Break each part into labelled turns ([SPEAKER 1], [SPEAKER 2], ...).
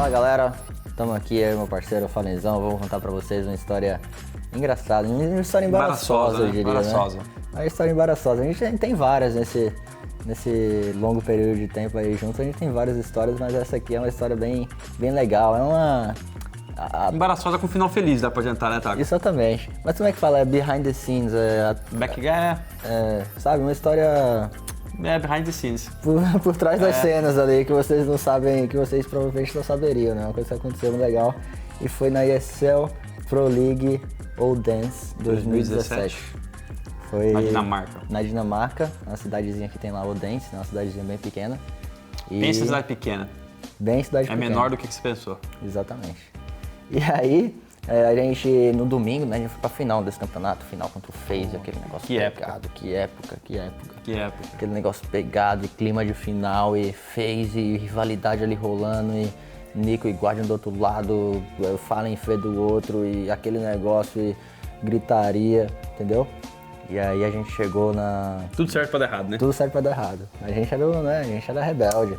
[SPEAKER 1] Fala galera, estamos aqui, eu e meu parceiro Falenzão, vamos contar pra vocês uma história engraçada, uma história embaraçosa, eu diria,
[SPEAKER 2] embaraçosa.
[SPEAKER 1] né? Uma história embaraçosa, a gente tem várias nesse longo período de tempo aí juntos, a gente tem várias histórias, mas essa aqui é uma história bem legal, é uma...
[SPEAKER 2] Embaraçosa com final feliz, dá pra adiantar, né, Taco?
[SPEAKER 1] Exatamente, mas como é que fala? É behind the scenes, sabe, uma história...
[SPEAKER 2] É behind the scenes.
[SPEAKER 1] Por trás das cenas ali, que vocês não sabem, que vocês provavelmente não saberiam, né? Uma coisa que aconteceu muito legal. E foi na ESL Pro League All Dance 2017. Foi
[SPEAKER 2] Na Dinamarca.
[SPEAKER 1] Na Dinamarca, uma cidadezinha que tem lá, Odense, né? Uma cidadezinha bem pequena.
[SPEAKER 2] Bem cidade pequena.
[SPEAKER 1] Bem cidade pequena.
[SPEAKER 2] É menor do que você pensou.
[SPEAKER 1] Exatamente. E aí, a gente, no domingo, né, a gente foi pra final desse campeonato, final contra o FaZe, aquele negócio
[SPEAKER 2] Que
[SPEAKER 1] pegado, que época.
[SPEAKER 2] Que época.
[SPEAKER 1] Aquele negócio pegado, e clima de final, e FaZe, e rivalidade ali rolando, e Nico e Guardian do outro lado, Fallen Fê do outro, e aquele negócio, e gritaria, entendeu? E aí a gente chegou na...
[SPEAKER 2] Tudo certo pra dar errado, né?
[SPEAKER 1] Tudo certo pra dar errado. A gente era rebelde.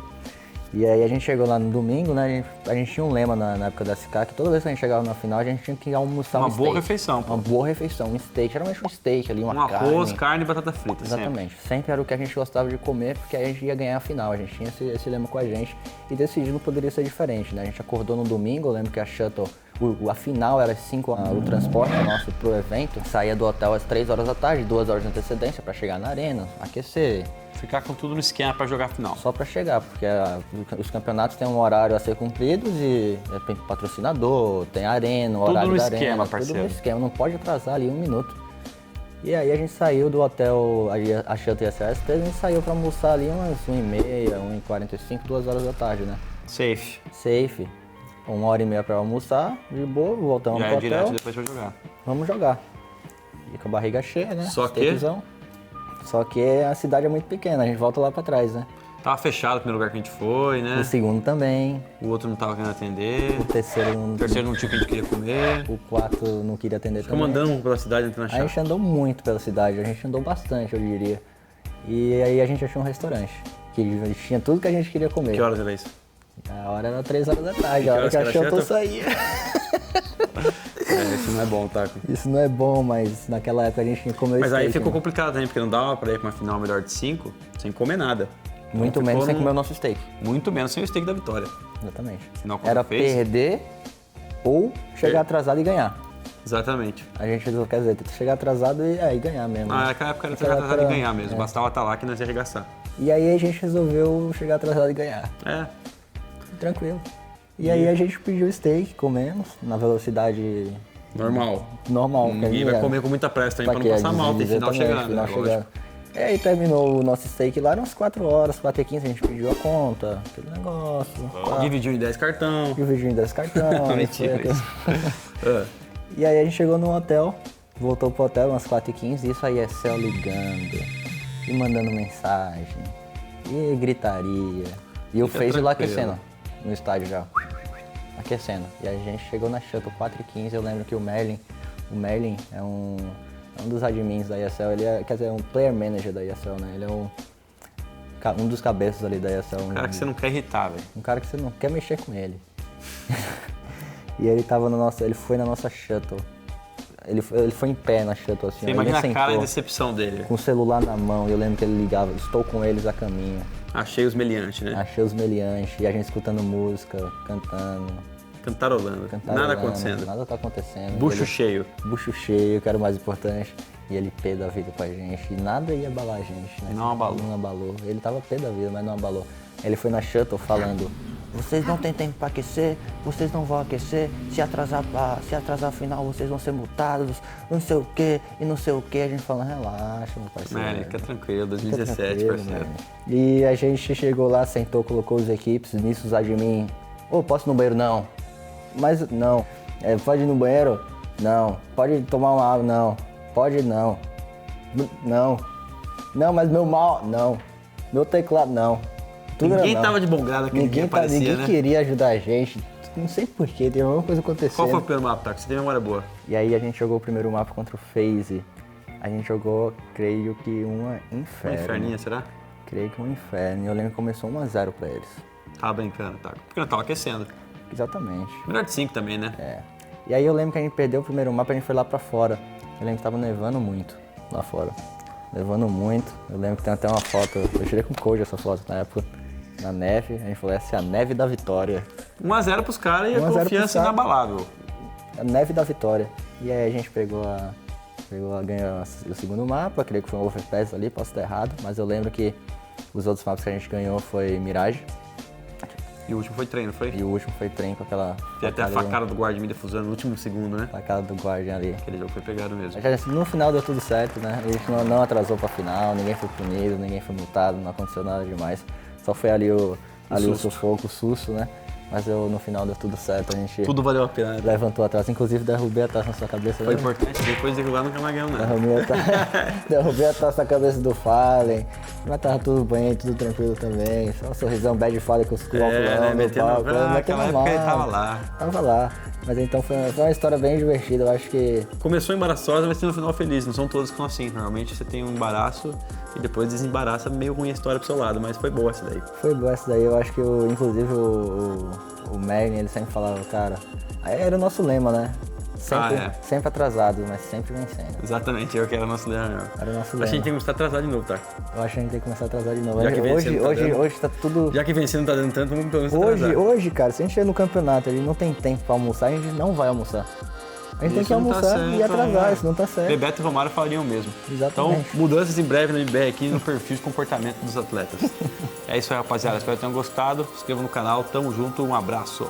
[SPEAKER 1] E aí a gente chegou lá no domingo, né? A gente tinha um lema na época da SK, que toda vez que a gente chegava na final, a gente tinha que almoçar
[SPEAKER 2] Uma
[SPEAKER 1] um steak.
[SPEAKER 2] boa refeição, pô.
[SPEAKER 1] Uma boa refeição, um steak. Geralmente um steak ali, uma carne.
[SPEAKER 2] Arroz, carne e batata frita,
[SPEAKER 1] Exatamente. Sempre era o que a gente gostava de comer, porque aí a gente ia ganhar a final. A gente tinha esse lema com a gente e decidir não poderia ser diferente, né? A gente acordou no domingo, eu lembro que a shuttle, a final era às 5 o transporte nosso pro evento. Saía do hotel às 3 horas da tarde, 2 horas de antecedência pra chegar na arena, aquecer.
[SPEAKER 2] Ficar com tudo no esquema pra jogar a final.
[SPEAKER 1] Só pra chegar, porque os campeonatos têm um horário a ser cumpridos e tem patrocinador, tem arena, horário da arena.
[SPEAKER 2] Tudo no esquema, parceiro.
[SPEAKER 1] Tudo no esquema, não pode atrasar ali um minuto. E aí a gente saiu do hotel, a Shuttle ISS, a gente saiu pra almoçar ali umas 1h30, 1h45, 2 horas da tarde, né?
[SPEAKER 2] Safe.
[SPEAKER 1] Safe. 1h30 pra almoçar, de boa, voltamos pro
[SPEAKER 2] Já é
[SPEAKER 1] hotel.
[SPEAKER 2] direto depois pra jogar.
[SPEAKER 1] Vamos jogar. E com a barriga cheia, né?
[SPEAKER 2] Só que?
[SPEAKER 1] Steakzão. Só que a cidade é muito pequena, a gente volta lá pra trás, né?
[SPEAKER 2] Tava fechado o primeiro lugar que a gente foi, né?
[SPEAKER 1] O segundo também,
[SPEAKER 2] O outro não tava querendo atender.
[SPEAKER 1] o terceiro
[SPEAKER 2] O terceiro não tinha o que a gente queria comer.
[SPEAKER 1] o quarto não queria atender
[SPEAKER 2] Ficamos
[SPEAKER 1] também.
[SPEAKER 2] andando pela cidade entrando na
[SPEAKER 1] A gente
[SPEAKER 2] chave.
[SPEAKER 1] andou muito pela cidade, a gente andou bastante, eu diria. E aí a gente achou um restaurante, que tinha tudo que a gente queria comer.
[SPEAKER 2] Que horas era isso?
[SPEAKER 1] A hora era 3 horas da tarde, a hora
[SPEAKER 2] horas
[SPEAKER 1] que
[SPEAKER 2] que
[SPEAKER 1] a
[SPEAKER 2] era
[SPEAKER 1] Shuttle
[SPEAKER 2] Shuttle?
[SPEAKER 1] saía.
[SPEAKER 2] Isso não é bom, Taco.
[SPEAKER 1] Isso não é bom, mas naquela época a gente tinha que comer
[SPEAKER 2] Mas aí
[SPEAKER 1] steak,
[SPEAKER 2] ficou
[SPEAKER 1] né?
[SPEAKER 2] complicado também, porque não dava pra ir pra uma final melhor de 5 sem comer nada.
[SPEAKER 1] Muito
[SPEAKER 2] Então
[SPEAKER 1] menos
[SPEAKER 2] ficou
[SPEAKER 1] sem comer o nosso steak.
[SPEAKER 2] Muito menos sem o steak da vitória.
[SPEAKER 1] Exatamente.
[SPEAKER 2] Final contra
[SPEAKER 1] Era
[SPEAKER 2] o FaZe.
[SPEAKER 1] perder ou chegar atrasado e ganhar.
[SPEAKER 2] Exatamente.
[SPEAKER 1] A gente quer dizer, chegar atrasado e aí ganhar mesmo. né?
[SPEAKER 2] Naquela época era
[SPEAKER 1] Naquela
[SPEAKER 2] chegar atrasado e
[SPEAKER 1] época,
[SPEAKER 2] ganhar mesmo. Bastava estar lá que nós ia arregaçar.
[SPEAKER 1] E aí a gente resolveu chegar atrasado e ganhar.
[SPEAKER 2] É.
[SPEAKER 1] Tranquilo. E aí a gente pediu steak, comemos, na velocidade
[SPEAKER 2] Normal.
[SPEAKER 1] normal.
[SPEAKER 2] Ninguém vai comer com muita pressa também pra não passar mal, tem final chegando, né? Lógico.
[SPEAKER 1] E aí terminou o nosso steak lá, umas 4 horas, 4h15, a gente pediu a conta, aquele negócio. Tá.
[SPEAKER 2] Dividiu em 10 cartão.
[SPEAKER 1] E o vidinho das cartões.
[SPEAKER 2] Mentira
[SPEAKER 1] foi
[SPEAKER 2] isso. É.
[SPEAKER 1] E aí a gente chegou no hotel, voltou pro hotel umas 4h15, e isso aí é céu ligando, e mandando mensagem, e gritaria. E o
[SPEAKER 2] Fica
[SPEAKER 1] FaZe lá
[SPEAKER 2] tranquilo.
[SPEAKER 1] aquecendo, no estádio já, aquecendo. E a gente chegou na Shuttle 4h15, eu lembro que o Merlin é um dos admins da ESL, ele é, quer dizer, um player manager da ESL, né? Ele é um dos cabeças ali da ESL.
[SPEAKER 2] Cara que você não quer irritar, velho.
[SPEAKER 1] Um cara que você não quer mexer com ele. E ele foi na nossa Shuttle. Ele foi em pé na Shuttle, assim.
[SPEAKER 2] Você
[SPEAKER 1] ó,
[SPEAKER 2] imagina
[SPEAKER 1] ele
[SPEAKER 2] a cara de
[SPEAKER 1] sentou
[SPEAKER 2] decepção dele.
[SPEAKER 1] com o celular na mão, e eu lembro que ele ligava, estou com eles a caminho.
[SPEAKER 2] Achei os meliantes, né?
[SPEAKER 1] Achei os meliantes, e a gente escutando música, cantando,
[SPEAKER 2] Cantarolando. Nada acontecendo.
[SPEAKER 1] Nada tá acontecendo.
[SPEAKER 2] Bucho
[SPEAKER 1] Ele-
[SPEAKER 2] cheio.
[SPEAKER 1] Bucho cheio, que era o mais importante. E ele pé da vida com a gente, e nada ia abalar a gente, né?
[SPEAKER 2] Não abalou.
[SPEAKER 1] Não abalou. Ele tava pé da vida, mas não abalou. Ele foi na Shuttle falando, vocês não têm tempo pra aquecer, vocês não vão aquecer, se atrasar a final vocês vão ser multados, não sei o quê, e não sei o quê. A gente falando, relaxa, meu parceiro.
[SPEAKER 2] Mano, fica tranquilo,
[SPEAKER 1] Fica
[SPEAKER 2] 2017,
[SPEAKER 1] tranquilo,
[SPEAKER 2] parceiro.
[SPEAKER 1] mano. E a gente chegou lá, sentou, colocou as equipes, nisso os admin, posso ir no banheiro? Não. Mas não. Pode ir no banheiro? Não. Pode tomar uma água? Não. Pode não. Não. Não, mas meu mal? Não. Meu teclado? Não. Tudo
[SPEAKER 2] Ninguém
[SPEAKER 1] era não.
[SPEAKER 2] tava de bom grado aquele dia, parecia,
[SPEAKER 1] ninguém
[SPEAKER 2] né?
[SPEAKER 1] queria ajudar a gente. Não sei porquê, tem alguma coisa acontecendo.
[SPEAKER 2] Qual foi o primeiro mapa, Taco? Você tem memória boa?
[SPEAKER 1] E aí a gente jogou o primeiro mapa contra o FaZe. A gente jogou, creio que uma
[SPEAKER 2] Uma
[SPEAKER 1] inferno.
[SPEAKER 2] inferninha, será?
[SPEAKER 1] Creio que um inferno. E eu lembro que começou 1-0 pra eles.
[SPEAKER 2] Tava brincando, Taco. Porque não tava aquecendo.
[SPEAKER 1] Exatamente.
[SPEAKER 2] Melhor de 5 também, né?
[SPEAKER 1] É. E aí eu lembro que a gente perdeu o primeiro mapa, a gente foi lá pra fora. Eu lembro que tava nevando muito lá fora. Nevando muito. Eu lembro que tem até uma foto, eu tirei com o Code essa foto na época, na neve. A gente falou, essa é a neve da vitória.
[SPEAKER 2] 1x0 pros caras e a confiança inabalável.
[SPEAKER 1] A neve da vitória. E aí a gente ganhou o segundo mapa, creio que foi um Overpass ali, posso estar errado, mas eu lembro que os outros mapas que a gente ganhou foi Mirage.
[SPEAKER 2] E o último foi treino, foi?
[SPEAKER 1] E o último foi trem com aquela...
[SPEAKER 2] Tem até a facada do guarda me defusando no último segundo, né?
[SPEAKER 1] Facada do guardian ali.
[SPEAKER 2] Aquele jogo foi pegado mesmo.
[SPEAKER 1] No final deu tudo certo, né? A gente não atrasou pra final, ninguém foi punido, ninguém foi multado, não aconteceu nada demais. Só foi ali o sufoco, o susto, né? Mas no final deu tudo certo, a gente...
[SPEAKER 2] Tudo valeu a pena.
[SPEAKER 1] Levantou a taça, inclusive derrubei a taça na sua cabeça.
[SPEAKER 2] Foi importante, depois de derrubar nunca mais ganhou, né?
[SPEAKER 1] Derrubei a taça na cabeça do Fallen, mas tava tudo bem, tudo tranquilo também. Só um sorrisão bad Fallen com os óculos
[SPEAKER 2] né? Metendo
[SPEAKER 1] palco.
[SPEAKER 2] Naquela época ele tava lá.
[SPEAKER 1] Tava lá. Mas então foi uma história bem divertida, eu acho que...
[SPEAKER 2] Começou embaraçosa, mas tem no final feliz. Não são todos que são assim. Normalmente você tem um embaraço e depois desembaraça meio ruim a história pro seu lado, mas foi boa essa daí.
[SPEAKER 1] Foi boa essa daí, eu acho que inclusive o Merlin, ele sempre falava, cara... Era o nosso lema, né? Sempre atrasado, mas sempre vencendo.
[SPEAKER 2] Exatamente, eu que era o nosso lema mesmo.
[SPEAKER 1] Era o nosso lema.
[SPEAKER 2] Acho que a gente tem que começar a atrasar de novo, tá?
[SPEAKER 1] Eu acho que a gente tem que começar a atrasar de novo.
[SPEAKER 2] Já que
[SPEAKER 1] Hoje tá tudo...
[SPEAKER 2] Já que vencendo não tá dando tanto, vamos pelo menos atrasar.
[SPEAKER 1] Hoje, cara, se a gente ir no campeonato, a gente não tem tempo pra almoçar, a gente não vai almoçar. A gente tem que almoçar e atrasar, isso não tá certo.
[SPEAKER 2] Bebeto e Romário falariam mesmo.
[SPEAKER 1] Exatamente.
[SPEAKER 2] Então, mudanças em breve no MBR aqui no perfil de comportamento dos atletas. É isso aí, rapaziada. Espero que tenham gostado. Se inscrevam no canal. Tamo junto. Um abraço.